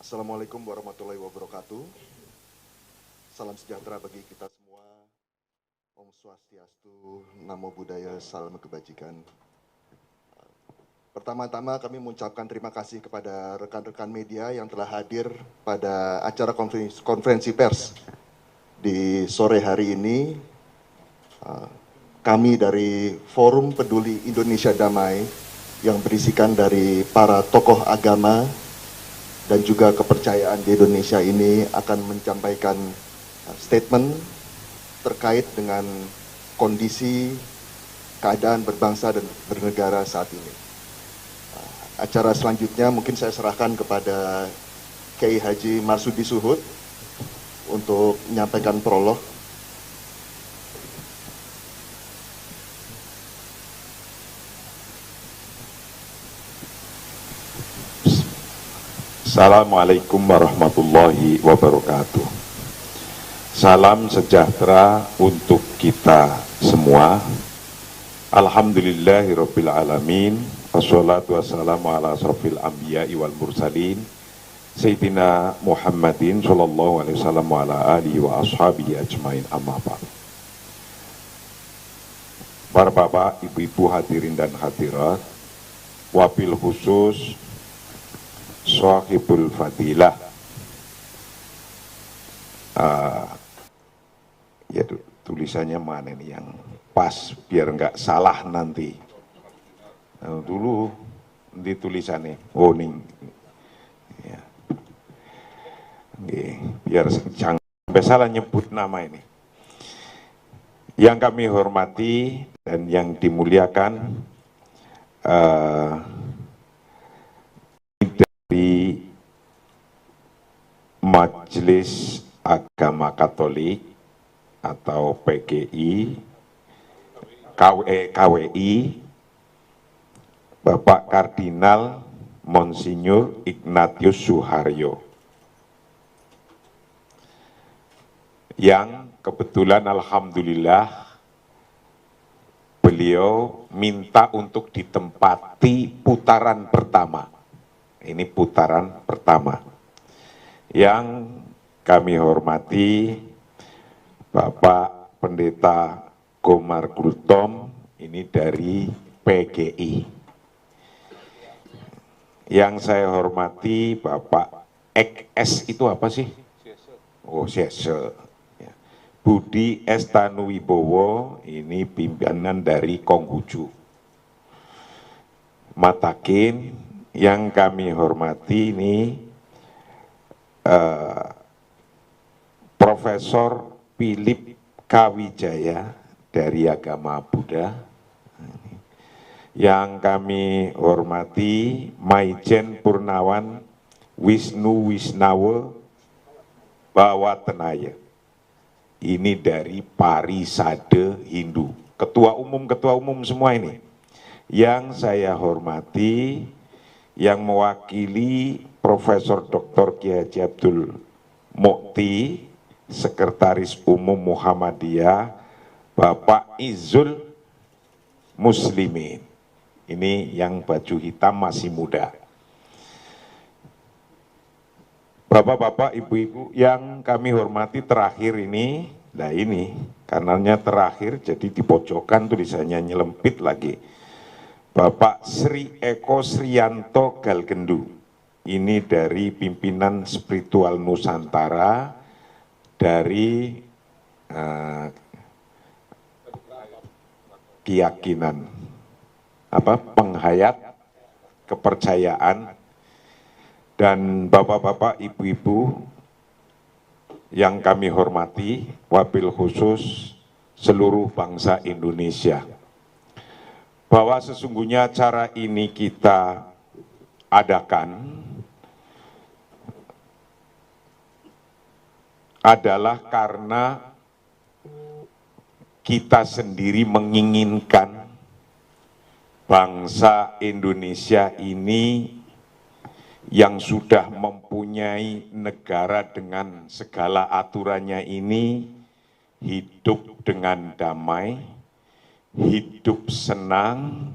Assalamualaikum warahmatullahi wabarakatuh. Salam sejahtera bagi kita semua. Om Swastiastu, Namo Buddhaya, Salam Kebajikan. Pertama-tama kami mengucapkan terima kasih kepada rekan-rekan media yang telah hadir pada acara konferensi pers di sore hari ini. Kami dari Forum Peduli Indonesia Damai yang berisikan dari para tokoh agama dan juga kepercayaan di Indonesia ini akan menyampaikan statement terkait dengan kondisi keadaan berbangsa dan bernegara saat ini. Acara selanjutnya mungkin saya serahkan kepada Kiai Haji Marsudi Suhud untuk menyampaikan prolog. Assalamualaikum warahmatullahi wabarakatuh. Salam sejahtera untuk kita semua. Alhamdulillahirabbil alamin. Wassalatu wassalamu ala asrofil anbiya'i wal mursalin Sayyidina Muhammadin sallallahu alaihi wasallam wa ala alihi wa ashabihi ajmain, amma ba'd. Para bapak, ibu-ibu hadirin dan hadirat, wabil khusus Shahibul Fadilah, ya tulisannya mana nih yang pas biar nggak salah nanti. Dulu di tulisannya, oh nih, ya. Biar jangan sampai salah nyebut nama ini. Yang kami hormati dan yang dimuliakan, di Majelis Agama Katolik atau PGI, KWI, Bapak Kardinal Monsinyur Ignatius Suharyo, yang kebetulan alhamdulillah beliau minta untuk ditempati putaran pertama. Ini putaran pertama. Yang kami hormati Bapak Pendeta Gomar Gultom, ini dari PGI. Yang saya hormati Bapak XS itu apa sih? Oh, Sese. Budi Estanuwibowo, ini pimpinan dari Konghucu. Matakin, yang kami hormati ini Profesor Philip Kawijaya dari agama Buddha. Yang kami hormati Maijen Purnawan Wisnu Wisnawa Bawatenaya. Ini dari Parisade Hindu. Ketua umum semua ini. Yang saya hormati, yang mewakili Profesor Dr. Kiai Haji Abdul Mukti, Sekretaris Umum Muhammadiyah, Bapak Izul Muslimin. Ini yang baju hitam masih muda. Bapak-bapak, ibu-ibu yang kami hormati, terakhir ini, nah ini, karenanya terakhir jadi di pojokan tulisannya nyelempit lagi. Bapak Sri Eko Sriyanto Galgendu, ini dari pimpinan spiritual Nusantara, dari keyakinan, penghayat kepercayaan. Dan bapak-bapak, ibu-ibu yang kami hormati, wabil khusus seluruh bangsa Indonesia, bahwa sesungguhnya acara ini kita adakan adalah karena kita sendiri menginginkan bangsa Indonesia ini yang sudah mempunyai negara dengan segala aturannya ini hidup dengan damai, hidup senang,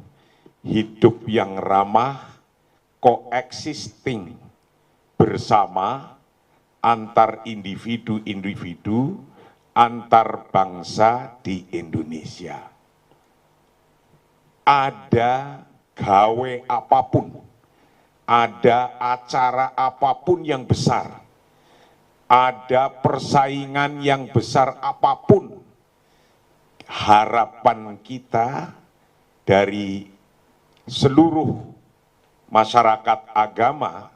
hidup yang ramah, coexisting bersama antar individu-individu, antar bangsa di Indonesia. Ada gawe apapun, ada acara apapun yang besar, ada persaingan yang besar apapun, harapan kita dari seluruh masyarakat agama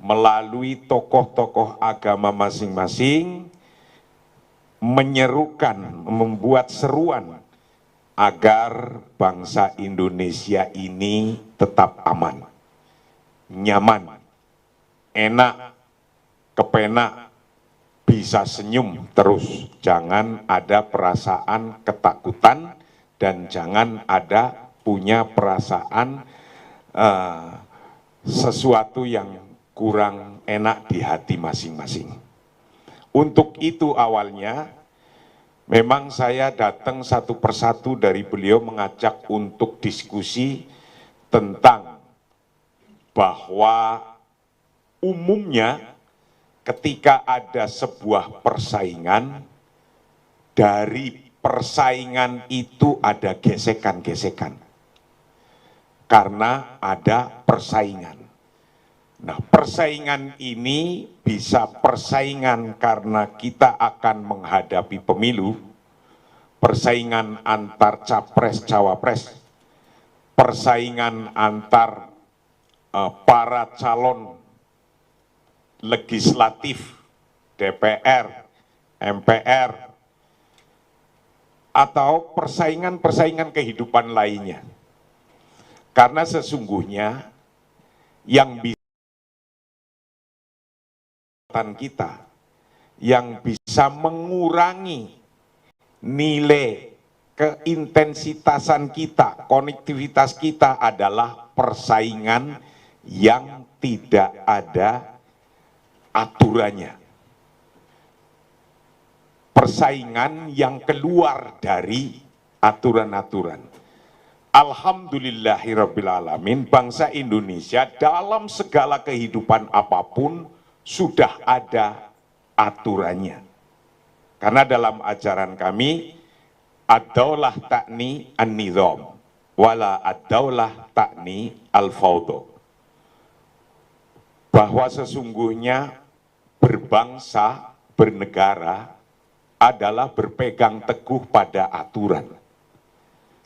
melalui tokoh-tokoh agama masing-masing menyerukan, membuat seruan agar bangsa Indonesia ini tetap aman, nyaman, enak, kepenak, bisa senyum terus. Jangan ada perasaan ketakutan dan jangan ada punya perasaan sesuatu yang kurang enak di hati masing-masing. Untuk itu awalnya memang saya datang satu persatu dari beliau mengajak untuk diskusi tentang bahwa umumnya ketika ada sebuah persaingan, dari persaingan itu ada gesekan-gesekan. Karena ada persaingan. Nah, persaingan ini bisa persaingan karena kita akan menghadapi pemilu, persaingan antar capres-cawapres, persaingan antar para calon legislatif, DPR, MPR, atau persaingan-persaingan kehidupan lainnya. Karena sesungguhnya yang bisa kita, yang bisa mengurangi nilai keintensitasan kita, konektivitas kita adalah persaingan yang tidak ada aturannya. Persaingan yang keluar dari aturan-aturan. Alhamdulillahirrabbilalamin, bangsa Indonesia dalam segala kehidupan apapun sudah ada aturannya. Karena dalam ajaran kami, ad-daulah ta'ni an-nizam, wala ad-daulah ta'ni al-fawdo. Bahwa sesungguhnya berbangsa, bernegara adalah berpegang teguh pada aturan.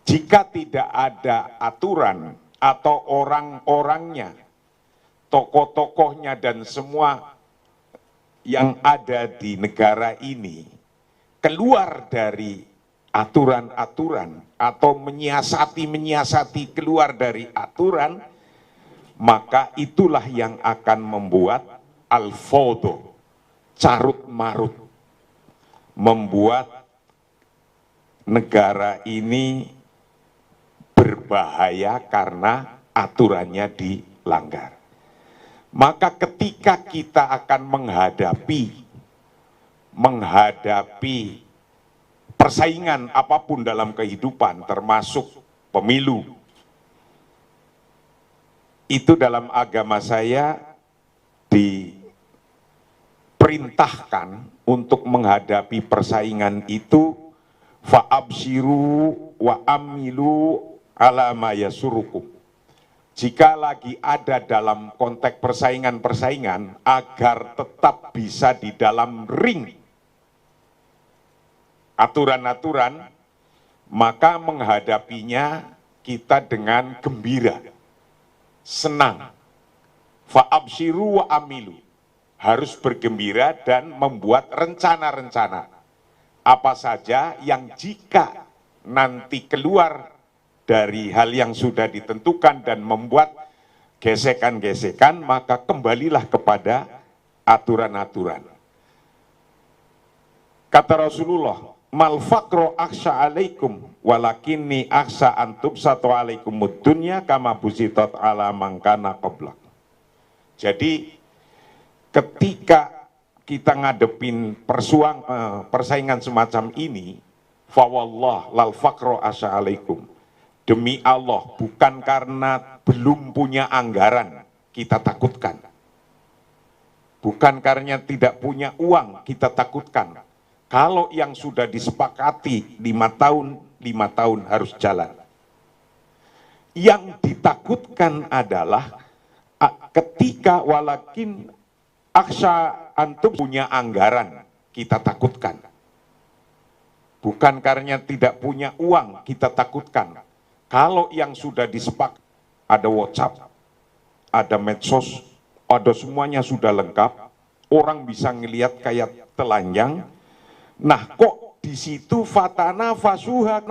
Jika tidak ada aturan atau orang-orangnya, tokoh-tokohnya dan semua yang ada di negara ini keluar dari aturan-aturan atau menyiasati keluar dari aturan, maka itulah yang akan membuat al-fawdo, carut-marut, membuat negara ini berbahaya karena aturannya dilanggar. Maka ketika kita akan menghadapi persaingan apapun dalam kehidupan, termasuk pemilu, itu dalam agama saya diperintahkan untuk menghadapi persaingan itu fa'abshiru wa amilu ala ma yasurukum. Jika lagi ada dalam konteks persaingan-persaingan agar tetap bisa di dalam ring aturan-aturan, maka menghadapinya kita dengan gembira, senang. Fa'abshiru wa amilu, harus bergembira dan membuat rencana-rencana apa saja yang jika nanti keluar dari hal yang sudah ditentukan dan membuat gesekan-gesekan, maka kembalilah kepada aturan-aturan. Kata Rasulullah mal faqru akhsha alaikum walakinni akhsha antub satu alaikumud dunya kama busitat ala mangkana qoblak. Jadi ketika kita ngadepin persaingan semacam ini, fawallah lal faqru akhsha alaikum, demi Allah bukan karena belum punya anggaran kita takutkan, bukan karena tidak punya uang kita takutkan. Kalau yang sudah disepakati 5 tahun harus jalan. Yang ditakutkan adalah ketika walakin aksha antum punya anggaran, kita takutkan. Bukan karena tidak punya uang, kita takutkan. Kalau yang sudah disepakati, ada WhatsApp, ada medsos, ada semuanya sudah lengkap, orang bisa ngelihat kayak telanjang. Nah kok di situ fatanafasuha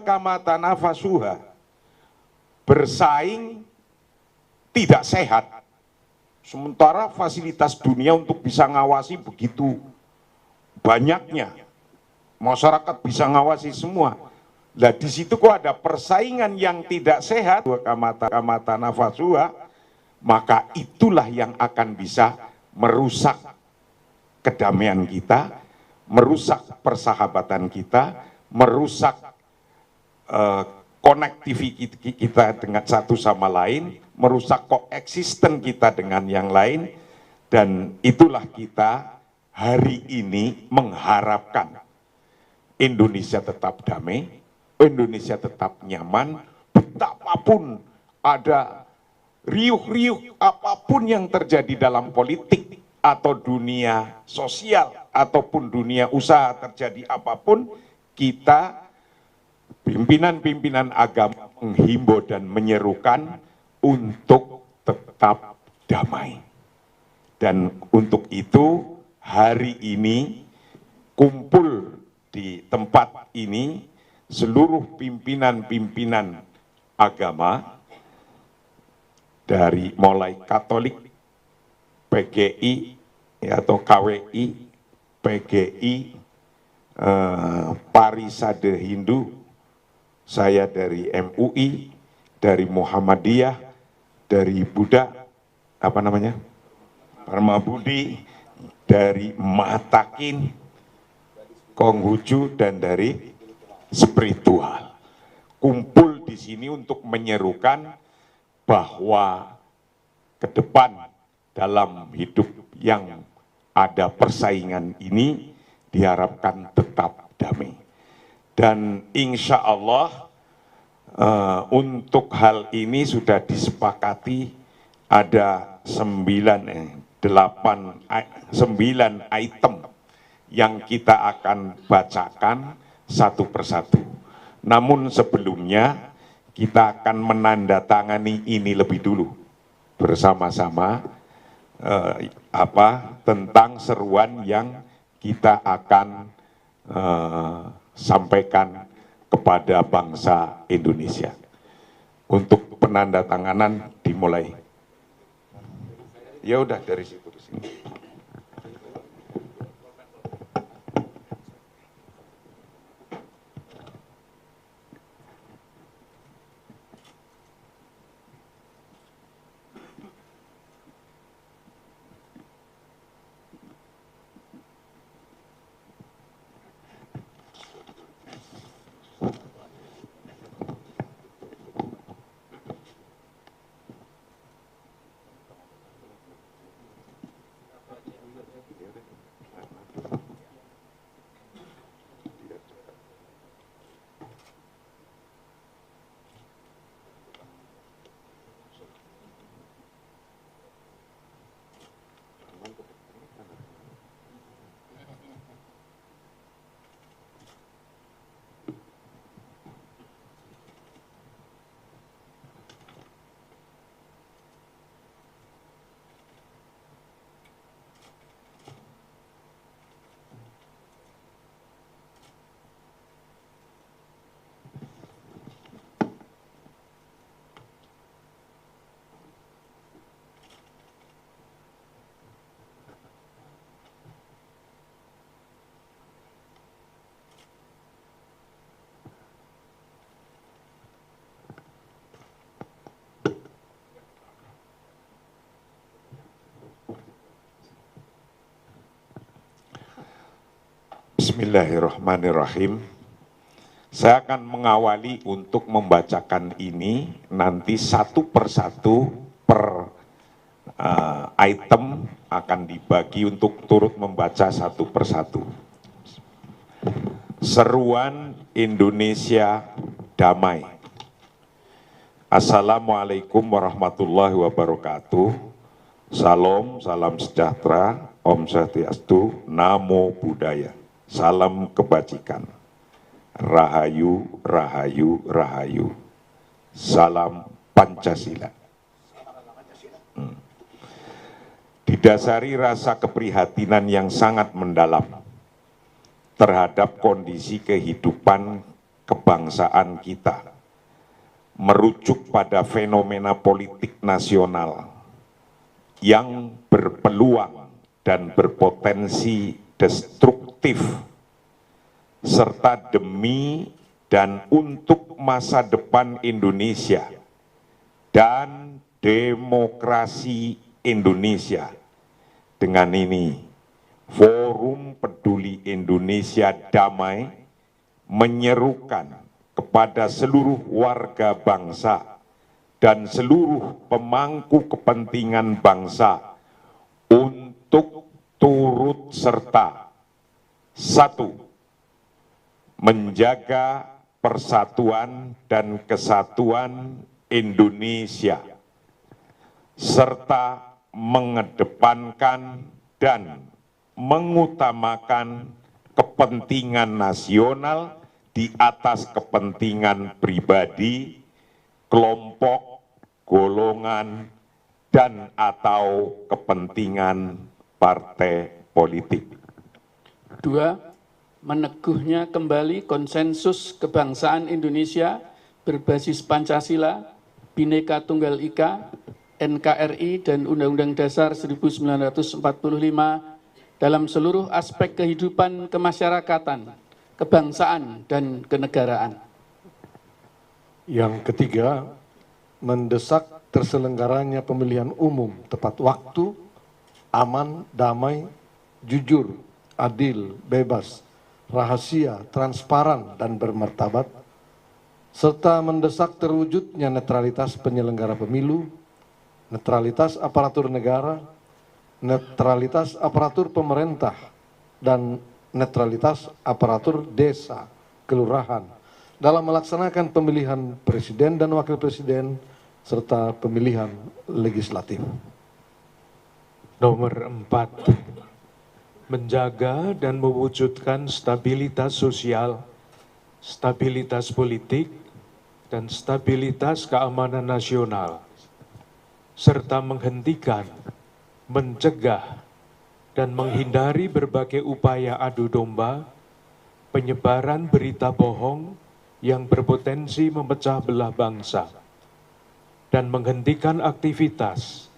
kama tanafasuha, bersaing tidak sehat. Sementara fasilitas dunia untuk bisa ngawasi begitu banyaknya, masyarakat bisa ngawasi semua. Nah di situ kok ada persaingan yang tidak sehat, kama tanafasuha, maka itulah yang akan bisa merusak kedamaian kita, merusak persahabatan kita, merusak konektivitas kita dengan satu sama lain, merusak koeksisten kita dengan yang lain. Dan itulah kita hari ini mengharapkan Indonesia tetap damai, Indonesia tetap nyaman, betapapun ada riuh-riuh apapun yang terjadi dalam politik atau dunia sosial ataupun dunia usaha, terjadi apapun, kita pimpinan-pimpinan agama menghimbau dan menyerukan untuk tetap damai. Dan untuk itu hari ini kumpul di tempat ini seluruh pimpinan-pimpinan agama dari mulai Katolik, PGI atau KWI, PGI, Parisade Hindu, saya dari MUI, dari Muhammadiyah, dari Buddha, Parma Budi, dari Matakin, Konghucu, dan dari spiritual. Kumpul di sini untuk menyerukan bahwa ke depan dalam hidup yang ada persaingan ini diharapkan tetap damai. Dan insya Allah untuk hal ini sudah disepakati ada 9 item yang kita akan bacakan satu persatu. Namun sebelumnya kita akan menandatangani ini lebih dulu bersama-sama tentang seruan yang kita akan sampaikan kepada bangsa Indonesia. Untuk penandatanganan dimulai. Ya udah dari situ ke sini. Bismillahirrahmanirrahim. Saya akan mengawali untuk membacakan ini, nanti satu persatu per item akan dibagi untuk turut membaca satu persatu. Seruan Indonesia Damai. Assalamualaikum warahmatullahi wabarakatuh. Salam, salam sejahtera, Om Swastiastu, Namo Buddhaya. Salam kebajikan. Rahayu, Rahayu, Rahayu. Salam Pancasila. Didasari rasa keprihatinan yang sangat mendalam terhadap kondisi kehidupan kebangsaan kita, merujuk pada fenomena politik nasional yang berpeluang dan berpotensi destruktif, serta demi dan untuk masa depan Indonesia dan demokrasi Indonesia. Dengan ini, Forum Peduli Indonesia Damai menyerukan kepada seluruh warga bangsa dan seluruh pemangku kepentingan bangsa untuk turut serta. 1. Menjaga persatuan dan kesatuan Indonesia, serta mengedepankan dan mengutamakan kepentingan nasional di atas kepentingan pribadi, kelompok, golongan, dan atau kepentingan partai politik. 2. Meneguhnya kembali konsensus kebangsaan Indonesia berbasis Pancasila, Bhinneka Tunggal Ika, NKRI, dan Undang-Undang Dasar 1945 dalam seluruh aspek kehidupan kemasyarakatan, kebangsaan, dan kenegaraan. Yang ketiga, mendesak terselenggaranya pemilihan umum tepat waktu, aman, damai, jujur, adil, bebas, rahasia, transparan, dan bermartabat, serta mendesak terwujudnya netralitas penyelenggara pemilu, netralitas aparatur negara, netralitas aparatur pemerintah, dan netralitas aparatur desa, kelurahan, dalam melaksanakan pemilihan presiden dan wakil presiden, serta pemilihan legislatif. Nomor 4, menjaga dan mewujudkan stabilitas sosial, stabilitas politik, dan stabilitas keamanan nasional, serta menghentikan, mencegah, dan menghindari berbagai upaya adu domba, penyebaran berita bohong yang berpotensi memecah belah bangsa, dan menghentikan aktivitas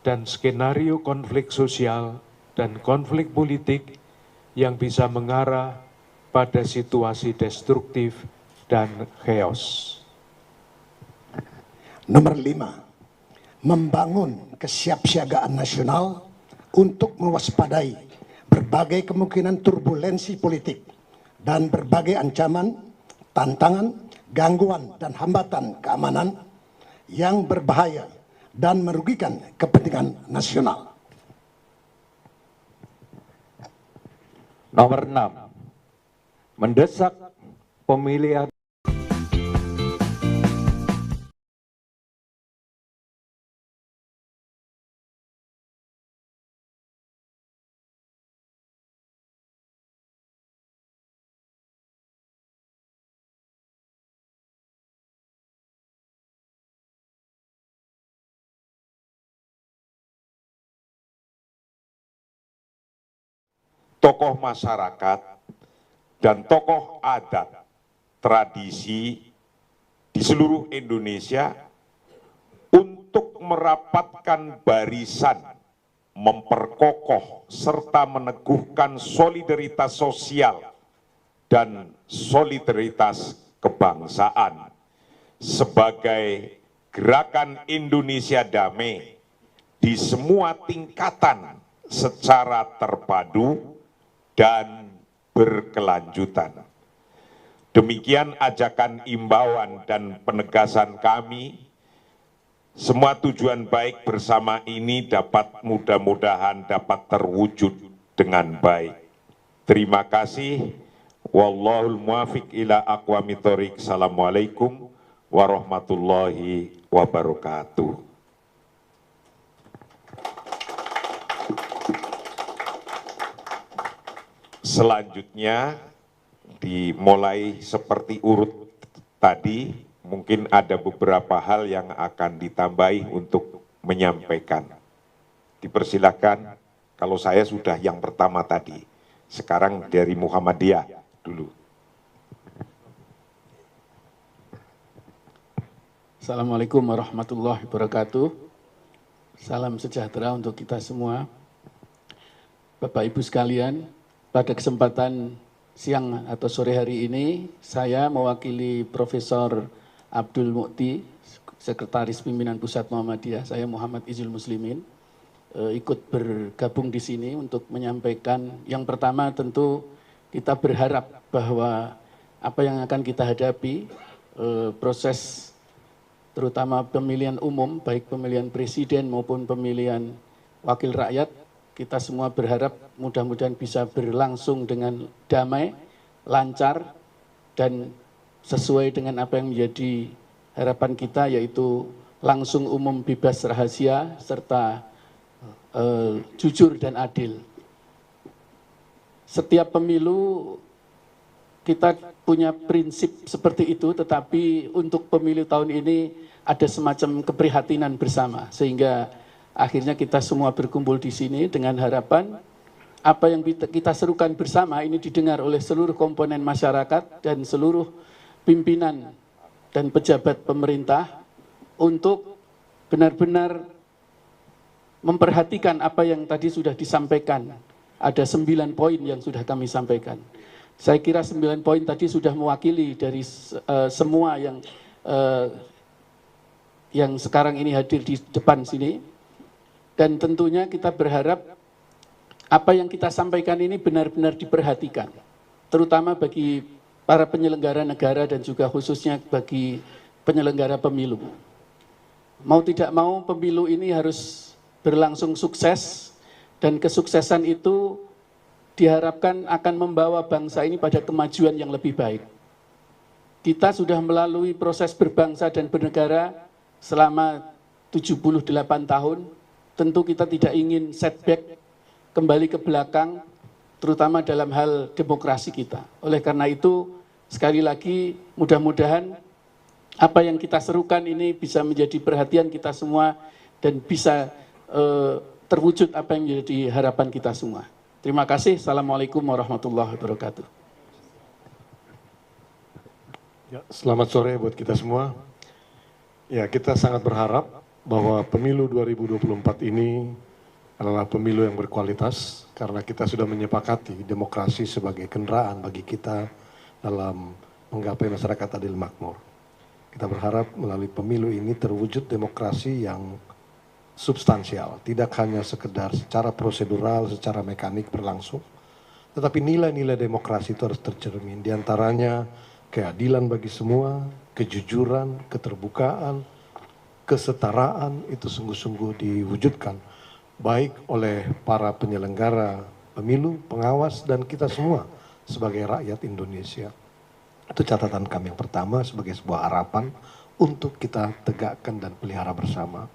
dan skenario konflik sosial dan konflik politik yang bisa mengarah pada situasi destruktif dan chaos. Nomor 5, membangun kesiapsiagaan nasional untuk mewaspadai berbagai kemungkinan turbulensi politik dan berbagai ancaman, tantangan, gangguan, dan hambatan keamanan yang berbahaya dan merugikan kepentingan nasional. Nomor 6, mendesak pemilihan tokoh masyarakat dan tokoh adat tradisi di seluruh Indonesia untuk merapatkan barisan, memperkokoh serta meneguhkan solidaritas sosial dan solidaritas kebangsaan sebagai gerakan Indonesia Damai di semua tingkatan secara terpadu dan berkelanjutan. Demikian ajakan imbauan dan penegasan kami. Semua tujuan baik bersama ini dapat mudah-mudahan dapat terwujud dengan baik. Terima kasih. Wallahul muwafiq ila aqwamit thoriq. Assalamualaikum warahmatullahi wabarakatuh. Selanjutnya dimulai seperti urut tadi, mungkin ada beberapa hal yang akan ditambahi untuk menyampaikan. Dipersilakan, kalau saya sudah yang pertama tadi, sekarang dari Muhammadiyah dulu. Assalamualaikum warahmatullahi wabarakatuh. Salam sejahtera untuk kita semua. Bapak Ibu sekalian, pada kesempatan siang atau sore hari ini, saya mewakili Profesor Abdul Mukti, Sekretaris Pimpinan Pusat Muhammadiyah, saya Muhammad Izul Muslimin, ikut bergabung di sini untuk menyampaikan yang pertama tentu kita berharap bahwa apa yang akan kita hadapi, proses terutama pemilihan umum, baik pemilihan presiden maupun pemilihan wakil rakyat, kita semua berharap mudah-mudahan bisa berlangsung dengan damai, lancar, dan sesuai dengan apa yang menjadi harapan kita, yaitu langsung, umum, bebas, rahasia, serta jujur dan adil. Setiap pemilu kita punya prinsip seperti itu, tetapi untuk pemilu tahun ini ada semacam keprihatinan bersama, sehingga akhirnya kita semua berkumpul di sini dengan harapan apa yang kita serukan bersama ini didengar oleh seluruh komponen masyarakat dan seluruh pimpinan dan pejabat pemerintah untuk benar-benar memperhatikan apa yang tadi sudah disampaikan. Ada 9 poin yang sudah kami sampaikan. Saya kira 9 poin tadi sudah mewakili dari semua yang sekarang ini hadir di depan sini. Dan tentunya kita berharap apa yang kita sampaikan ini benar-benar diperhatikan, terutama bagi para penyelenggara negara dan juga khususnya bagi penyelenggara pemilu. Mau tidak mau pemilu ini harus berlangsung sukses, dan kesuksesan itu diharapkan akan membawa bangsa ini pada kemajuan yang lebih baik. Kita sudah melalui proses berbangsa dan bernegara selama 78 tahun. Tentu kita tidak ingin setback, kembali ke belakang, terutama dalam hal demokrasi kita. Oleh karena itu, sekali lagi mudah-mudahan apa yang kita serukan ini bisa menjadi perhatian kita semua dan bisa terwujud apa yang menjadi harapan kita semua. Terima kasih. Assalamualaikum warahmatullahi wabarakatuh. Ya, selamat sore buat kita semua. Ya, kita sangat berharap bahwa pemilu 2024 ini adalah pemilu yang berkualitas karena kita sudah menyepakati demokrasi sebagai kendaraan bagi kita dalam menggapai masyarakat adil makmur. Kita berharap melalui pemilu ini terwujud demokrasi yang substansial, tidak hanya sekedar secara prosedural, secara mekanik berlangsung, tetapi nilai-nilai demokrasi itu harus tercermin, diantaranya keadilan bagi semua, kejujuran, keterbukaan, kesetaraan itu sungguh-sungguh diwujudkan baik oleh para penyelenggara pemilu, pengawas, dan kita semua sebagai rakyat Indonesia. Itu catatan kami yang pertama sebagai sebuah harapan untuk kita tegakkan dan pelihara bersama.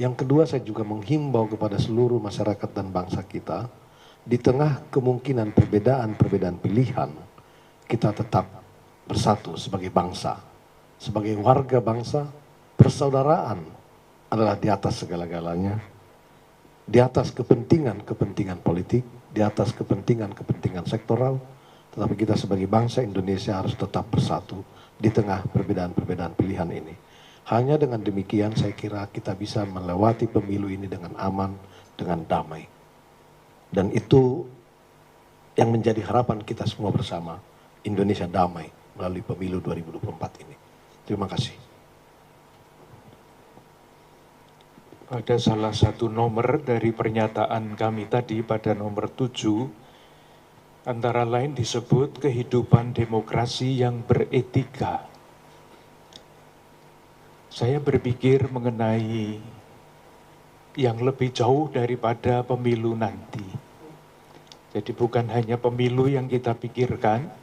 Yang kedua, saya juga menghimbau kepada seluruh masyarakat dan bangsa kita, di tengah kemungkinan perbedaan pilihan, kita tetap bersatu sebagai bangsa, sebagai warga bangsa. Persaudaraan adalah di atas segala-galanya, di atas kepentingan politik, di atas kepentingan sektoral, tetapi kita sebagai bangsa Indonesia harus tetap bersatu di tengah perbedaan pilihan ini. Hanya dengan demikian saya kira kita bisa melewati pemilu ini dengan aman, dengan damai. Dan itu yang menjadi harapan kita semua bersama, Indonesia damai melalui pemilu 2024 ini. Terima kasih. Pada salah satu nomor dari pernyataan kami tadi pada nomor 7, Antara lain disebut kehidupan demokrasi yang beretika. Saya berpikir mengenai yang lebih jauh daripada pemilu nanti. Jadi bukan hanya pemilu yang kita pikirkan,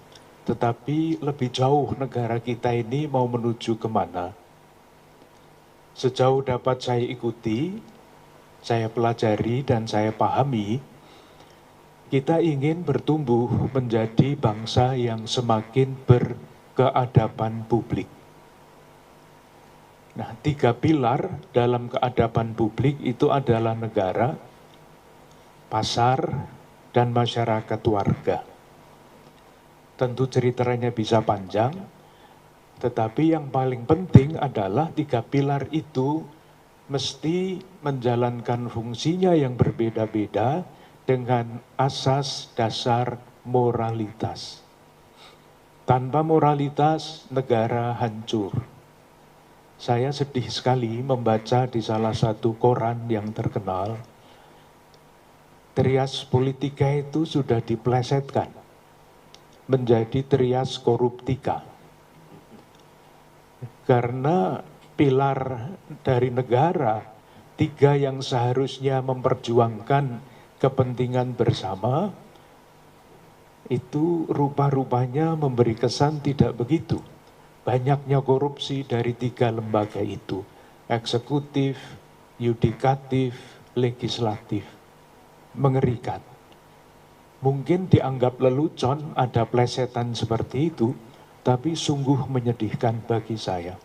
tetapi lebih jauh negara kita ini mau menuju kemana. Sejauh dapat saya ikuti, saya pelajari dan saya pahami, kita ingin bertumbuh menjadi bangsa yang semakin berkeadaban publik. Nah, 3 pilar dalam keadaban publik itu adalah negara, pasar, dan masyarakat warga. Tentu ceritanya bisa panjang, tetapi yang paling penting adalah 3 pilar itu mesti menjalankan fungsinya yang berbeda-beda dengan asas dasar moralitas. Tanpa moralitas, negara hancur. Saya sedih sekali membaca di salah satu koran yang terkenal, trias politika itu sudah diplesetkan menjadi trias koruptika. Karena pilar dari negara, 3 yang seharusnya memperjuangkan kepentingan bersama, itu rupa-rupanya memberi kesan tidak begitu. Banyaknya korupsi dari 3 lembaga itu, eksekutif, yudikatif, legislatif. Mengerikan. Mungkin dianggap lelucon ada plesetan seperti itu, tapi sungguh menyedihkan bagi saya.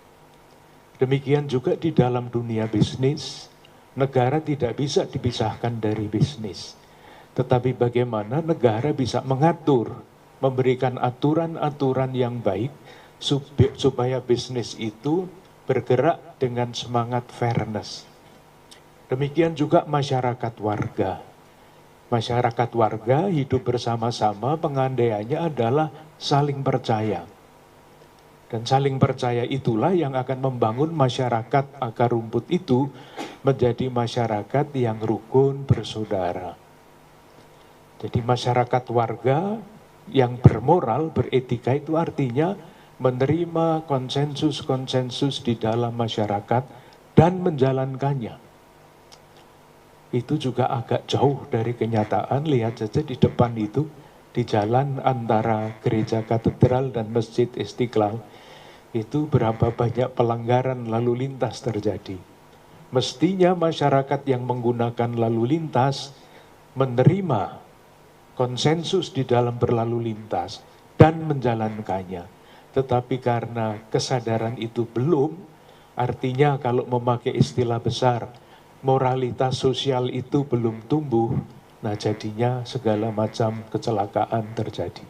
Demikian juga di dalam dunia bisnis, negara tidak bisa dipisahkan dari bisnis. Tetapi bagaimana negara bisa mengatur, memberikan aturan-aturan yang baik, supaya bisnis itu bergerak dengan semangat fairness. Demikian juga masyarakat warga. Masyarakat warga hidup bersama-sama, pengandaiannya adalah saling percaya. Dan saling percaya itulah yang akan membangun masyarakat akar rumput itu menjadi masyarakat yang rukun bersaudara. Jadi masyarakat warga yang bermoral, beretika itu artinya menerima konsensus-konsensus di dalam masyarakat dan menjalankannya. Itu juga agak jauh dari kenyataan. Lihat saja di depan itu, di jalan antara gereja katedral dan masjid Istiqlal, itu berapa banyak pelanggaran lalu lintas terjadi. Mestinya masyarakat yang menggunakan lalu lintas menerima konsensus di dalam berlalu lintas dan menjalankannya. Tetapi karena kesadaran itu belum, artinya kalau memakai istilah besar, moralitas sosial itu belum tumbuh, nah jadinya segala macam kecelakaan terjadi.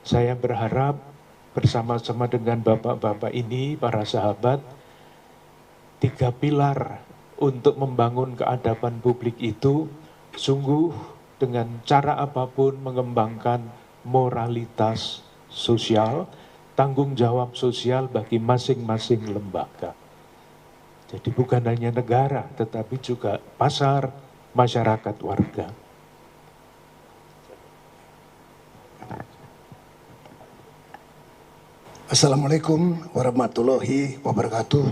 Saya berharap bersama-sama dengan bapak-bapak ini, para sahabat, 3 pilar untuk membangun keadaban publik itu sungguh dengan cara apapun mengembangkan moralitas sosial, tanggung jawab sosial bagi masing-masing lembaga. Jadi bukan hanya negara, tetapi juga pasar, masyarakat warga. Assalamualaikum warahmatullahi wabarakatuh.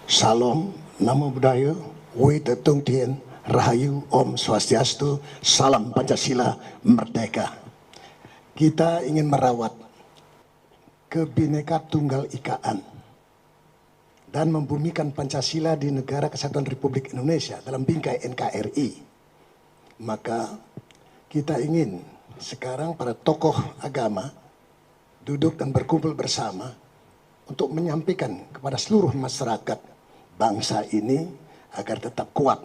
Salam, namo buddhaya, Wui Tung Tien, Rahayu, Om Swastiastu, Salam Pancasila, Merdeka. Kita ingin merawat Kebhinneka Tunggal Ikaan dan membumikan Pancasila di Negara Kesatuan Republik Indonesia dalam bingkai NKRI. Maka kita ingin sekarang para tokoh agama duduk dan berkumpul bersama untuk menyampaikan kepada seluruh masyarakat bangsa ini agar tetap kuat.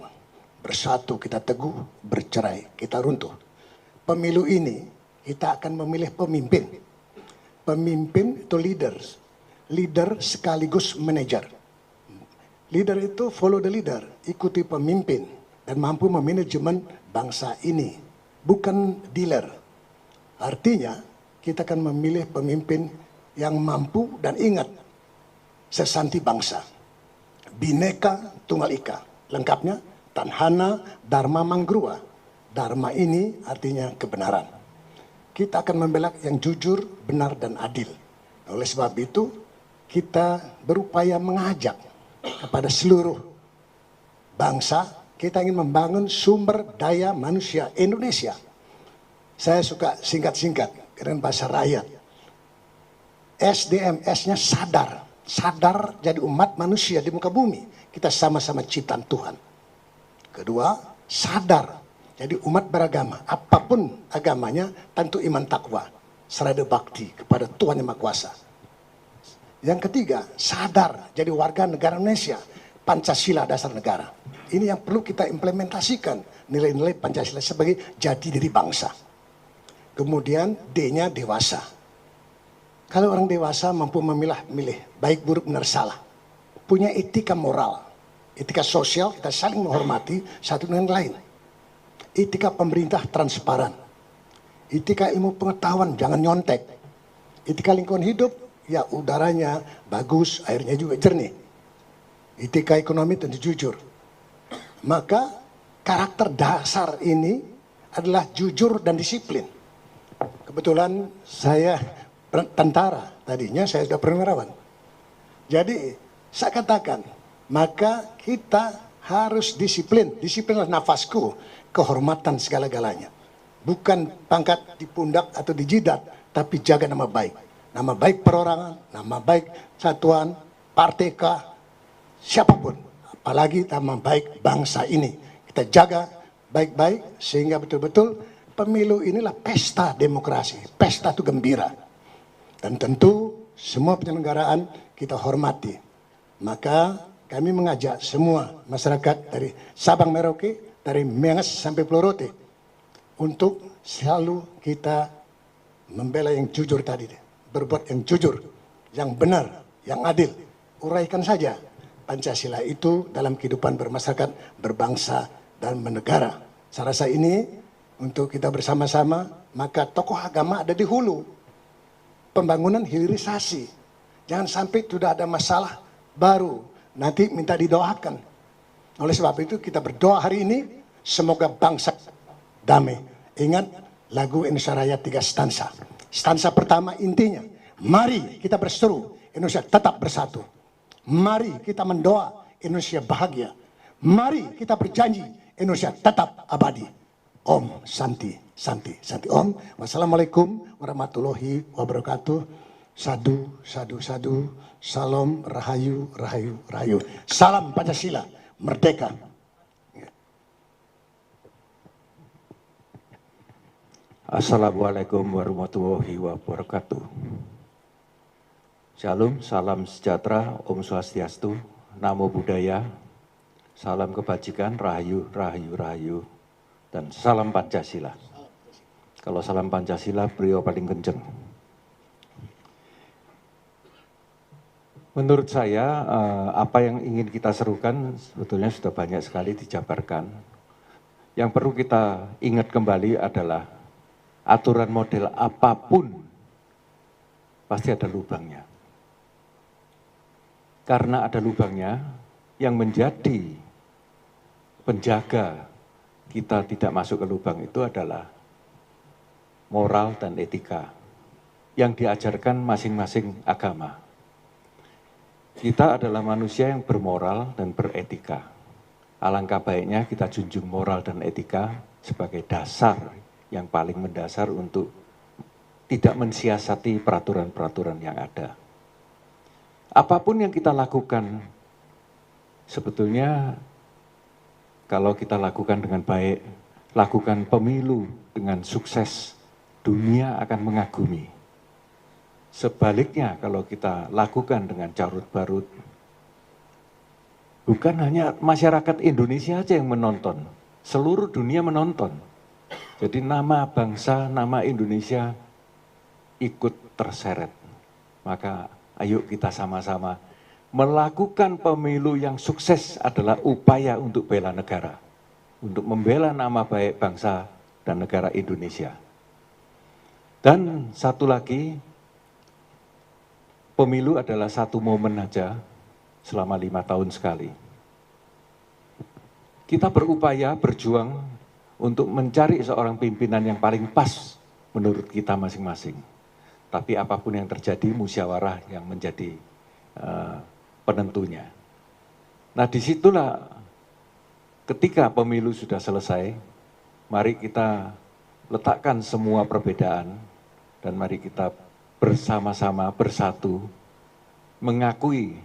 Bersatu kita teguh, bercerai kita runtuh. Pemilu ini kita akan memilih pemimpin. Pemimpin itu leaders. Leader sekaligus manajer. Leader itu follow the leader, ikuti pemimpin dan mampu memanajemen bangsa ini, bukan dealer. Artinya kita akan memilih pemimpin yang mampu dan ingat sesanti bangsa. Bhinneka Tunggal Ika, lengkapnya Tanhana Dharma Mangrua. Dharma ini artinya kebenaran. kita akan membela yang jujur, benar, dan adil. Oleh sebab itu, kita berupaya mengajak kepada seluruh bangsa, kita ingin membangun sumber daya manusia Indonesia. Saya suka singkat-singkat, dengan bahasa rakyat. SDMS-nya sadar jadi umat manusia di muka bumi. Kita sama-sama ciptaan Tuhan. Kedua, sadar jadi umat beragama, apapun agamanya, tentu iman takwa, serada bakti kepada Tuhan Yang Maha Kuasa. Yang ketiga, sadar jadi warga negara Indonesia, Pancasila dasar negara. Ini yang perlu kita implementasikan, nilai-nilai Pancasila sebagai jati diri bangsa. Kemudian D-nya dewasa. Kalau orang dewasa mampu memilih baik, buruk, benar, salah. Punya etika moral, etika sosial, kita saling menghormati satu dengan lain. Etika pemerintah transparan. Etika ilmu pengetahuan, jangan nyontek. Etika lingkungan hidup, ya udaranya bagus, airnya juga jernih. Etika ekonomi tentu jujur. Maka karakter dasar ini adalah jujur dan disiplin. Kebetulan saya tentara, tadinya saya sudah purnawirawan. Jadi saya katakan, maka kita harus disiplin. Disiplin adalah nafasku, kehormatan segala-galanya. Bukan pangkat di pundak atau di jidat, tapi jaga nama baik. Nama baik perorangan, nama baik satuan, partai kah, siapapun. Apalagi nama baik bangsa ini. Kita jaga baik-baik sehingga betul-betul pemilu inilah pesta demokrasi. Pesta itu gembira. Dan tentu semua penyelenggaraan kita hormati. Maka kami mengajak semua masyarakat dari Sabang Merauke, dari Mengas sampai Pulau Rote, untuk selalu kita membela yang jujur tadi, berbuat yang jujur, yang benar, yang adil. Uraikan saja Pancasila itu dalam kehidupan bermasyarakat, berbangsa, dan bernegara. Saya rasa ini untuk kita bersama-sama, maka tokoh agama ada di hulu. Pembangunan hilirisasi. Jangan sampai sudah ada masalah baru, nanti minta didoakan. Oleh sebab itu kita berdoa hari ini, semoga bangsa damai. Ingat lagu Indonesia Raya 3 stansa. Stansa pertama intinya, mari kita berseru Indonesia tetap bersatu. Mari kita mendoa Indonesia bahagia. Mari kita berjanji Indonesia tetap abadi. Om Santi, Santi, Santi. Om. Wassalamualaikum warahmatullahi wabarakatuh. Sadu, sadu, sadu. Salam, rahayu, rahayu, rahayu. Salam Pancasila. Merdeka. Assalamualaikum warahmatullahi wabarakatuh. Shalom, salam sejahtera, Om Swastiastu, Namo Buddhaya, salam kebajikan, rahayu, rahayu, rahayu, dan salam Pancasila. Kalau salam Pancasila, beliau paling kenceng. Menurut saya, apa yang ingin kita serukan sebetulnya sudah banyak sekali dijabarkan. Yang perlu kita ingat kembali adalah aturan model apapun pasti ada lubangnya. Karena ada lubangnya, yang menjadi penjaga kita tidak masuk ke lubang itu adalah moral dan etika yang diajarkan masing-masing agama. Kita adalah manusia yang bermoral dan beretika. Alangkah baiknya kita junjung moral dan etika sebagai dasar yang paling mendasar untuk tidak mensiasati peraturan-peraturan yang ada. Apapun yang kita lakukan, sebetulnya kalau kita lakukan dengan baik, lakukan pemilu dengan sukses, dunia akan mengagumi. Sebaliknya kalau kita lakukan dengan carut-barut, bukan hanya masyarakat Indonesia saja yang menonton, seluruh dunia menonton. Jadi nama bangsa, nama Indonesia ikut terseret. Maka ayo kita sama-sama melakukan pemilu yang sukses adalah upaya untuk bela negara. Untuk membela nama baik bangsa dan negara Indonesia. Dan satu lagi, pemilu adalah satu momen saja selama 5 tahun sekali. Kita berupaya berjuang untuk mencari seorang pimpinan yang paling pas menurut kita masing-masing. Tapi apapun yang terjadi, musyawarah yang menjadi penentunya. Nah, disitulah ketika pemilu sudah selesai, mari kita letakkan semua perbedaan dan mari kita bersama-sama bersatu mengakui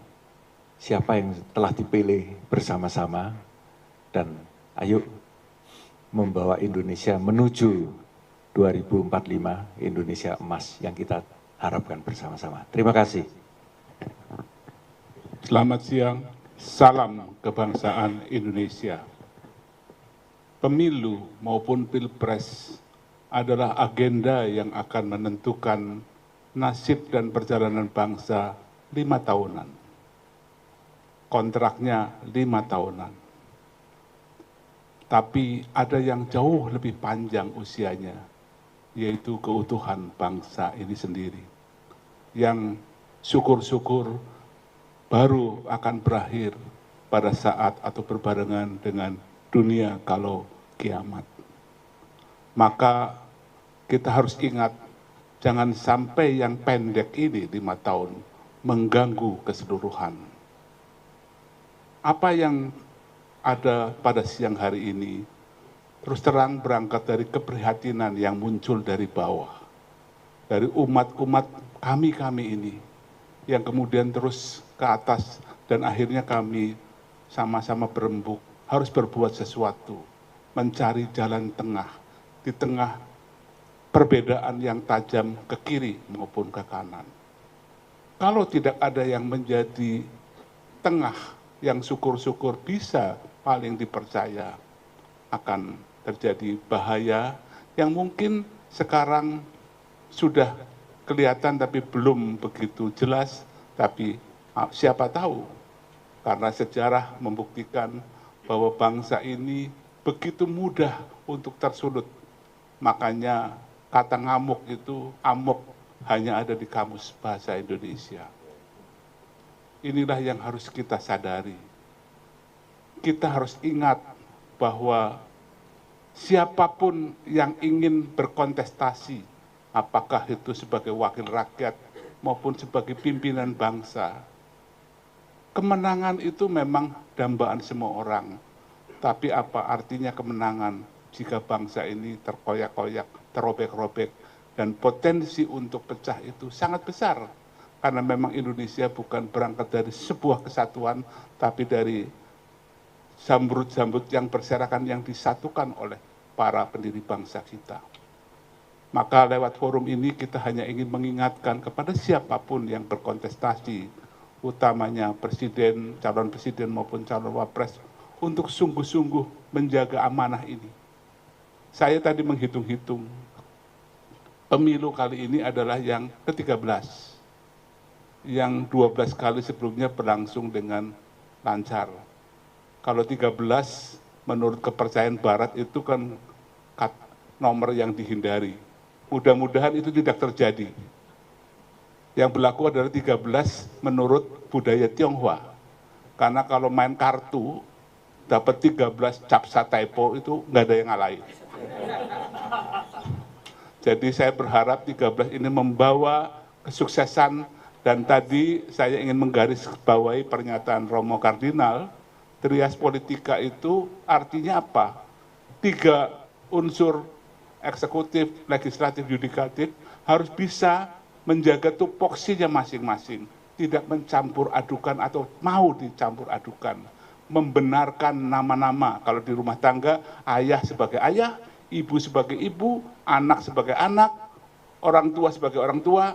siapa yang telah dipilih bersama-sama dan ayo membawa Indonesia menuju 2045 Indonesia emas yang kita harapkan bersama-sama. Terima kasih. Selamat siang, salam kebangsaan Indonesia. Pemilu maupun pilpres adalah agenda yang akan menentukan nasib dan perjalanan bangsa 5 tahunan. Kontraknya 5 tahunan. Tapi ada yang jauh lebih panjang usianya, yaitu keutuhan bangsa ini sendiri. Yang syukur-syukur baru akan berakhir pada saat atau berbarengan dengan dunia kalau kiamat. Maka kita harus ingat, jangan sampai yang pendek ini 5 tahun mengganggu keseluruhan. Apa yang ada pada siang hari ini, terus terang berangkat dari keprihatinan yang muncul dari bawah. Dari umat-umat kami ini, yang kemudian terus ke atas dan akhirnya kami sama-sama berembuk, harus berbuat sesuatu, mencari jalan tengah, di tengah perbedaan yang tajam ke kiri maupun ke kanan. Kalau tidak ada yang menjadi tengah, yang syukur-syukur bisa paling dipercaya, akan terjadi bahaya yang mungkin sekarang sudah kelihatan tapi belum begitu jelas, tapi siapa tahu, karena sejarah membuktikan bahwa bangsa ini begitu mudah untuk tersulut. Makanya kata ngamuk itu, amuk hanya ada di kamus bahasa Indonesia. Inilah yang harus kita sadari. Kita harus ingat bahwa siapapun yang ingin berkontestasi, apakah itu sebagai wakil rakyat maupun sebagai pimpinan bangsa, kemenangan itu memang dambaan semua orang. Tapi apa artinya kemenangan jika bangsa ini terkoyak-koyak, terobek-robek, dan potensi untuk pecah itu sangat besar. Karena memang Indonesia bukan berangkat dari sebuah kesatuan, tapi dari zamrud-zamrud yang berserakan yang disatukan oleh para pendiri bangsa kita. Maka lewat forum ini kita hanya ingin mengingatkan kepada siapapun yang berkontestasi, utamanya presiden, calon presiden maupun calon wapres, untuk sungguh-sungguh menjaga amanah ini. Saya tadi menghitung-hitung, pemilu kali ini adalah yang ke-13, yang 12 kali sebelumnya berlangsung dengan lancar. Kalau 13 menurut kepercayaan Barat itu kan nomor yang dihindari. Mudah-mudahan itu tidak terjadi. Yang berlaku adalah 13 menurut budaya Tionghoa. Karena kalau main kartu, dapat 13 capsa typo itu nggak ada yang ngalahin. Jadi saya berharap 13 ini membawa kesuksesan, dan tadi saya ingin menggarisbawahi pernyataan Romo Kardinal, trias politika itu artinya apa? 3 unsur eksekutif, legislatif, yudikatif harus bisa menjaga tupoksinya masing-masing, tidak mencampur adukan atau mau dicampur adukan, membenarkan nama-nama. Kalau di rumah tangga, ayah sebagai ayah, ibu sebagai ibu, anak sebagai anak, orang tua sebagai orang tua,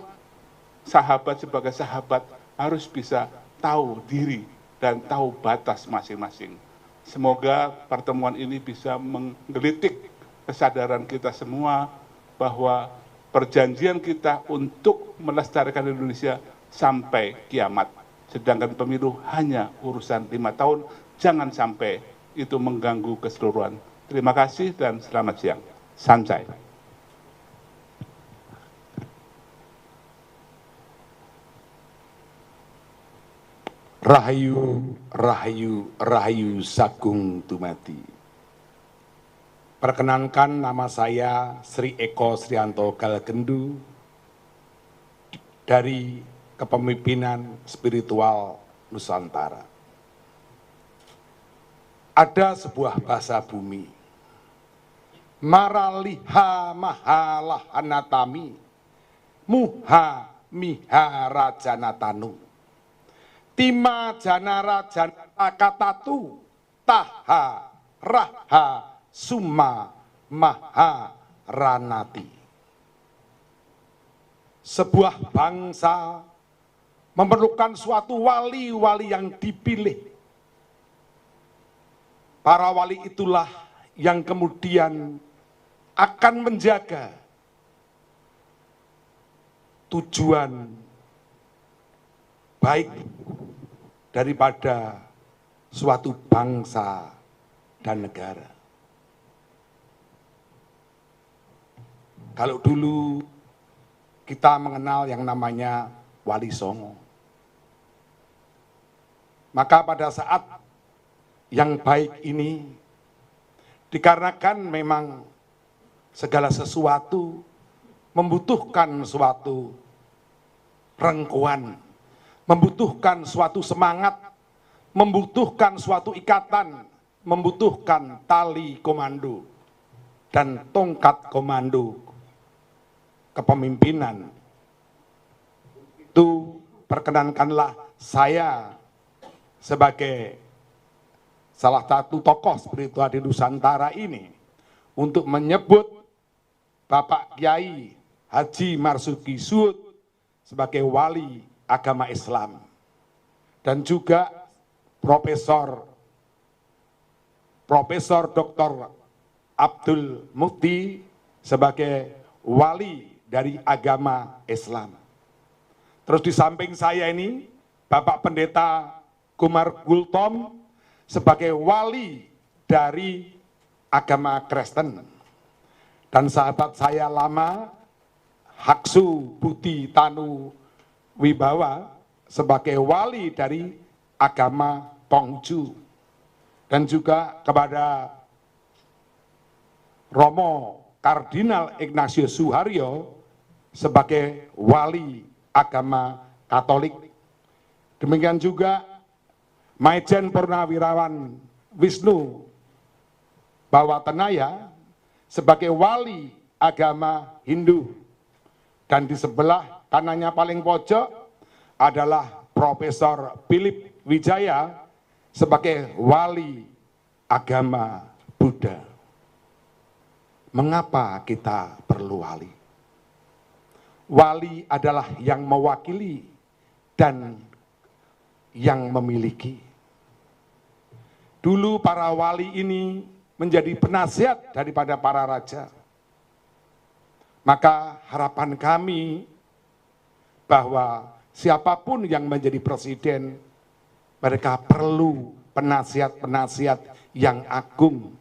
sahabat sebagai sahabat, harus bisa tahu diri dan tahu batas masing-masing. Semoga pertemuan ini bisa menggelitik kesadaran kita semua bahwa perjanjian kita untuk melestarikan Indonesia sampai kiamat. Sedangkan pemilu hanya urusan 5 tahun, jangan sampai itu mengganggu keseluruhan. Terima kasih dan selamat siang. Sancai. Rahayu, rahayu, rahayu sagung tumati. Perkenankan, nama saya Sri Eko Srianto Galgendu dari Kepemimpinan Spiritual Nusantara. Ada sebuah bahasa bumi, maraliha mahalahanatami, muha miha rajanatanu, tima janara janata katatu, taha raha summa maha ranati. Sebuah bangsa memerlukan suatu wali-wali yang dipilih. Para wali itulah yang kemudian akan menjaga tujuan baik daripada suatu bangsa dan negara. Kalau dulu kita mengenal yang namanya Wali Songo, maka pada saat yang baik ini, dikarenakan memang segala sesuatu membutuhkan suatu rengkuan, membutuhkan suatu semangat, membutuhkan suatu ikatan, membutuhkan tali komando dan tongkat komando kepemimpinan. Itu perkenankanlah saya sebagai salah satu tokoh spiritual di Nusantara ini untuk menyebut Bapak Kiai Haji Marzuki Suud sebagai wali agama Islam, dan juga Profesor Dr. Abdul Mufti sebagai wali dari agama Islam. Terus di samping saya ini Bapak Pendeta Kumar Gultom sebagai wali dari agama Kristen, dan sahabat saya lama Haksu Budi Tanu Wibawa sebagai wali dari agama Tongju, dan juga kepada Romo Kardinal Ignatius Suharyo sebagai wali agama Katolik. Demikian juga Maijen Purnawirawan Wisnu Bawatenaya sebagai wali agama Hindu. Dan di sebelah kanannya paling pojok adalah Profesor Philip Wijaya sebagai wali agama Buddha. Mengapa kita perlu wali? Wali adalah yang mewakili dan yang memiliki. Dulu para wali ini menjadi penasihat daripada para raja. Maka harapan kami bahwa siapapun yang menjadi presiden, mereka perlu penasihat-penasihat yang agung,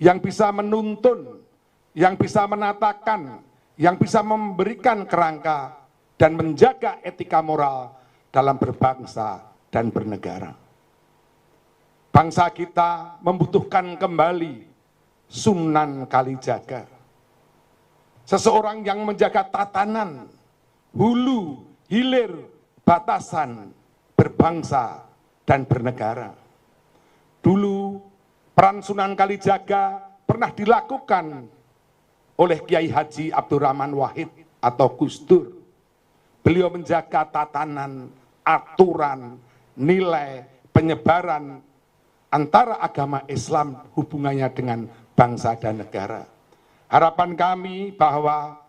yang bisa menuntun, yang bisa menatakan, yang bisa memberikan kerangka dan menjaga etika moral dalam berbangsa dan bernegara. Bangsa kita membutuhkan kembali Sunan Kalijaga, seseorang yang menjaga tatanan, hulu, hilir, batasan berbangsa dan bernegara. Dulu peran Sunan Kalijaga pernah dilakukan oleh Kiai Haji Abdurrahman Wahid atau Gus Dur. Beliau menjaga tatanan, aturan, nilai, penyebaran antara agama Islam hubungannya dengan bangsa dan negara. Harapan kami bahwa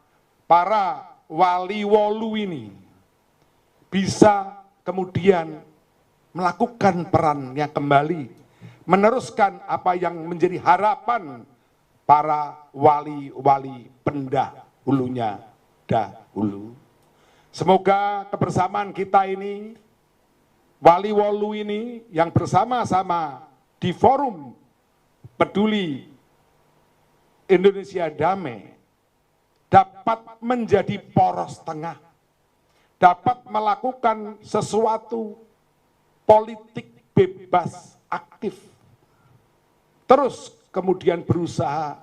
para wali wolu ini bisa kemudian melakukan perannya kembali, meneruskan apa yang menjadi harapan para wali-wali pendahulunya dahulu. Semoga kebersamaan kita ini, wali wolu ini yang bersama-sama di forum peduli Indonesia Damai dapat menjadi poros tengah, dapat melakukan sesuatu politik bebas aktif, terus kemudian berusaha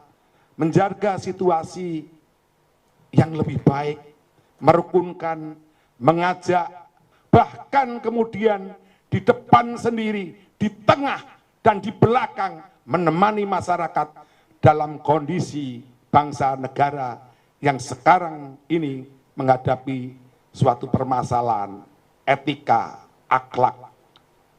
menjaga situasi yang lebih baik, merukunkan, mengajak, bahkan kemudian di depan sendiri, di tengah dan di belakang menemani masyarakat dalam kondisi bangsa negara yang sekarang ini menghadapi suatu permasalahan etika, akhlak,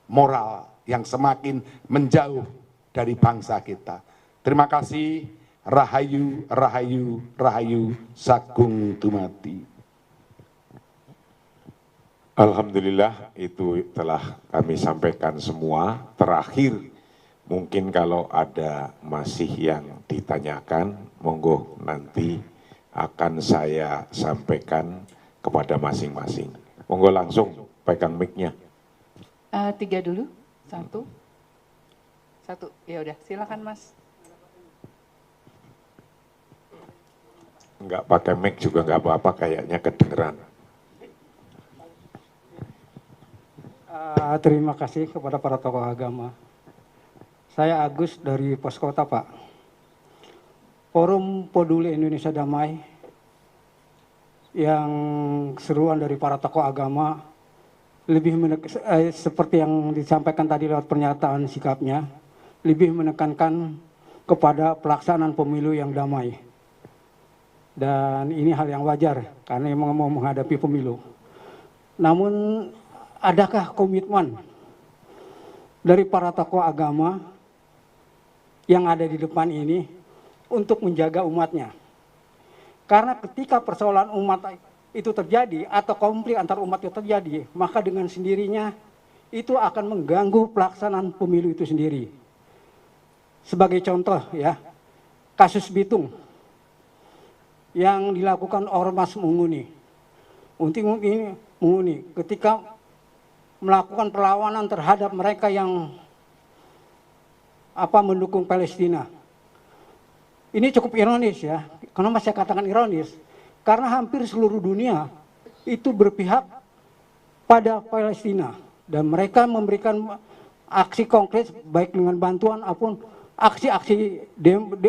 moral yang semakin menjauh dari bangsa kita. Terima kasih. Rahayu, rahayu, rahayu, sagung dumadi. Alhamdulillah itu telah kami sampaikan semua. Terakhir, mungkin kalau ada masih yang ditanyakan, monggo nanti akan saya sampaikan kepada masing-masing. Monggo langsung pegang mic-nya. 3 dulu, 1, ya udah silakan Mas. Enggak pakai mic juga enggak apa-apa, kayaknya kedengeran. Terima kasih kepada para tokoh agama. Saya Agus dari Pos Kota, Pak. Forum Peduli Indonesia Damai yang seruan dari para tokoh agama lebih seperti yang disampaikan tadi lewat pernyataan sikapnya, lebih menekankan kepada pelaksanaan pemilu yang damai. Dan ini hal yang wajar karena memang mau menghadapi pemilu. Namun adakah komitmen dari para tokoh agama yang ada di depan ini untuk menjaga umatnya? Karena ketika persoalan umat itu terjadi atau konflik antar umat itu terjadi, maka dengan sendirinya itu akan mengganggu pelaksanaan pemilu itu sendiri. Sebagai contoh ya, kasus Bitung yang dilakukan Ormas Menguni. Menguni ketika melakukan perlawanan terhadap mereka yang mendukung Palestina. Ini cukup ironis ya. Kenapa saya katakan ironis? Karena hampir seluruh dunia itu berpihak pada Palestina dan mereka memberikan aksi konkret baik dengan bantuan maupun aksi-aksi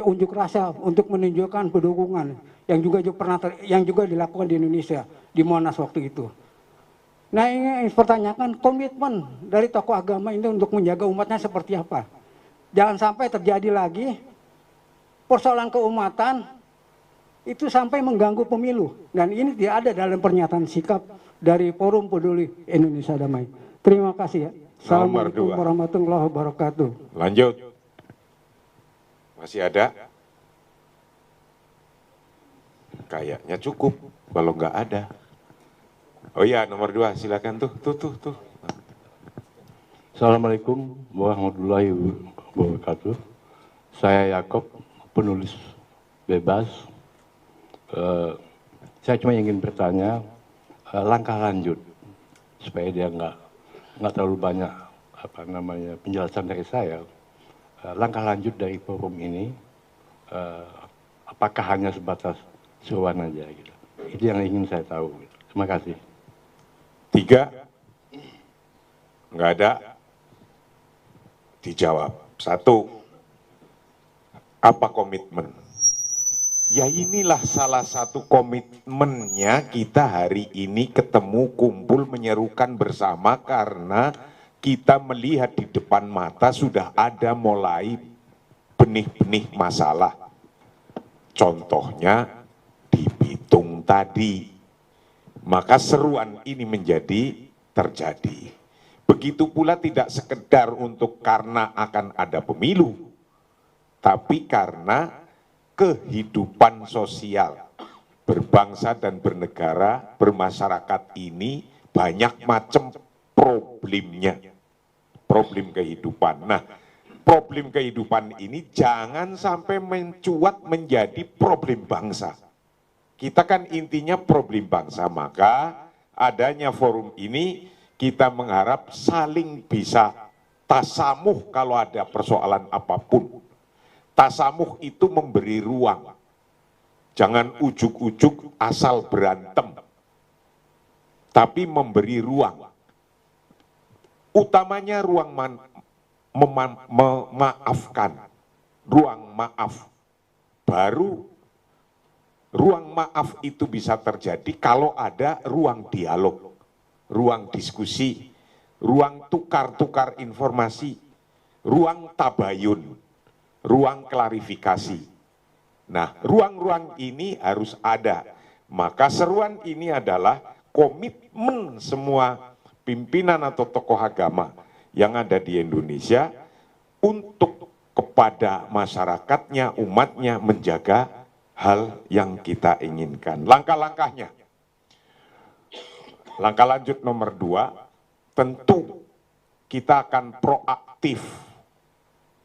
unjuk rasa untuk menunjukkan dukungan yang juga dilakukan di Indonesia di Monas waktu itu. Nah, ini pertanyakan komitmen dari tokoh agama ini untuk menjaga umatnya seperti apa. Jangan sampai terjadi lagi persoalan keumatan itu sampai mengganggu pemilu. Dan ini tidak ada dalam pernyataan sikap dari Forum Peduli Indonesia Damai. Terima kasih ya. Assalamualaikum warahmatullahi wabarakatuh. Lanjut. Masih ada? Kayaknya cukup, kalau nggak ada. Oh iya, nomor 2, silakan tuh. Assalamualaikum warahmatullahi wabarakatuh. Saya Yakob, penulis bebas. Saya cuma ingin bertanya langkah lanjut supaya dia nggak terlalu banyak penjelasan dari saya. Langkah lanjut dari forum ini, apakah hanya sebatas seruan aja gitu. Itu yang ingin saya tahu. Gitu. Terima kasih. 3, nggak ada. Dijawab. 1, apa komitmen? Ya inilah salah satu komitmennya kita hari ini ketemu, kumpul, menyerukan bersama karena kita melihat di depan mata sudah ada mulai benih-benih masalah. Contohnya di Bitung tadi. Maka seruan ini menjadi terjadi. Begitu pula tidak sekedar untuk karena akan ada pemilu, tapi karena kehidupan sosial berbangsa dan bernegara, bermasyarakat ini banyak macam problemnya, problem kehidupan. Nah, problem kehidupan ini jangan sampai mencuat menjadi problem bangsa. Kita kan intinya problem bangsa, maka adanya forum ini kita mengharap saling bisa tasamuh kalau ada persoalan apapun. Tasamuh itu memberi ruang. Jangan ujuk-ujuk asal berantem. Tapi memberi ruang. Utamanya ruang memaafkan. Ruang maaf. baru ruang maaf itu bisa terjadi kalau ada ruang dialog, ruang diskusi, ruang tukar-tukar informasi, ruang tabayun, ruang klarifikasi. Nah, ruang-ruang ini harus ada. Maka seruan ini adalah komitmen semua pimpinan atau tokoh agama yang ada di Indonesia untuk kepada masyarakatnya, umatnya menjaga hal yang kita inginkan. Langkah-langkahnya. Langkah lanjut nomor 2, tentu kita akan proaktif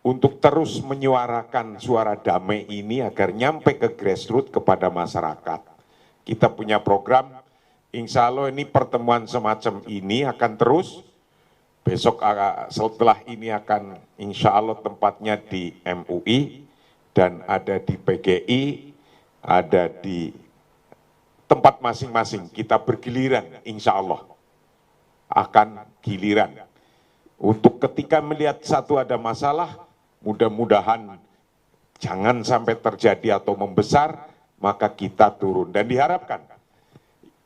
untuk terus menyuarakan suara damai ini agar nyampe ke grassroots kepada masyarakat. Kita punya program, insya Allah ini pertemuan semacam ini akan terus, besok setelah ini akan insya Allah tempatnya di MUI, dan ada di PGI, ada di tempat masing-masing, kita bergiliran insya Allah, akan giliran. Untuk ketika melihat satu ada masalah, mudah-mudahan jangan sampai terjadi atau membesar, maka kita turun. Dan diharapkan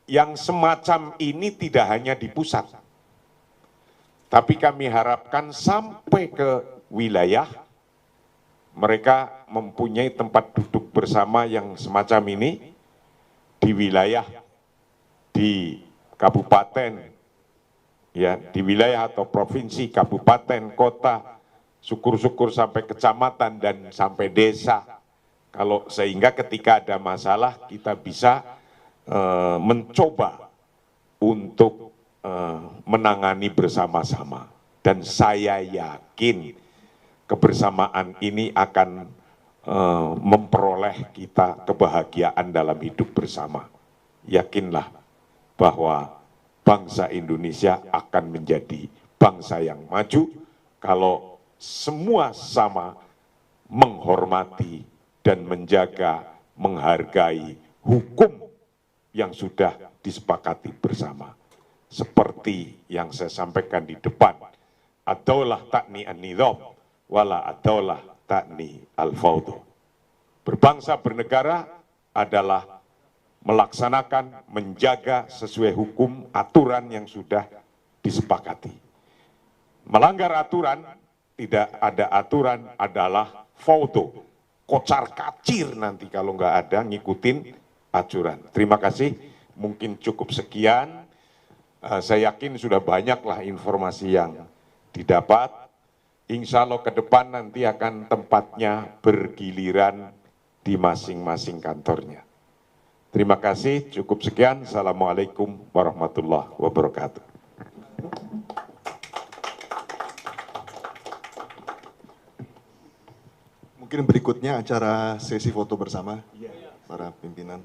yang semacam ini tidak hanya di pusat, tapi kami harapkan sampai ke wilayah, mereka mempunyai tempat duduk bersama yang semacam ini, di wilayah, di kabupaten, ya, di wilayah atau provinsi, kabupaten, kota, syukur-syukur sampai kecamatan dan sampai desa. Kalau sehingga ketika ada masalah kita bisa mencoba untuk menangani bersama-sama. Dan saya yakin kebersamaan ini akan memperoleh kita kebahagiaan dalam hidup bersama. Yakinlah bahwa bangsa Indonesia akan menjadi bangsa yang maju kalau semua sama menghormati dan menjaga, menghargai hukum yang sudah disepakati bersama. Seperti yang saya sampaikan di depan, ad-daulah ta'ni an-nizam, wala ad-daulah ta'ni al-fawdu. Berbangsa bernegara adalah melaksanakan, menjaga sesuai hukum, aturan yang sudah disepakati. Melanggar aturan, tidak ada aturan adalah fawdu. Kocar kacir nanti kalau nggak ada ngikutin aturan. Terima kasih, mungkin cukup sekian. Saya yakin sudah banyaklah informasi yang didapat. Insya Allah ke depan nanti akan tempatnya bergiliran di masing-masing kantornya. Terima kasih, cukup sekian. Assalamualaikum warahmatullahi wabarakatuh. Mungkin berikutnya acara sesi foto bersama para pimpinan.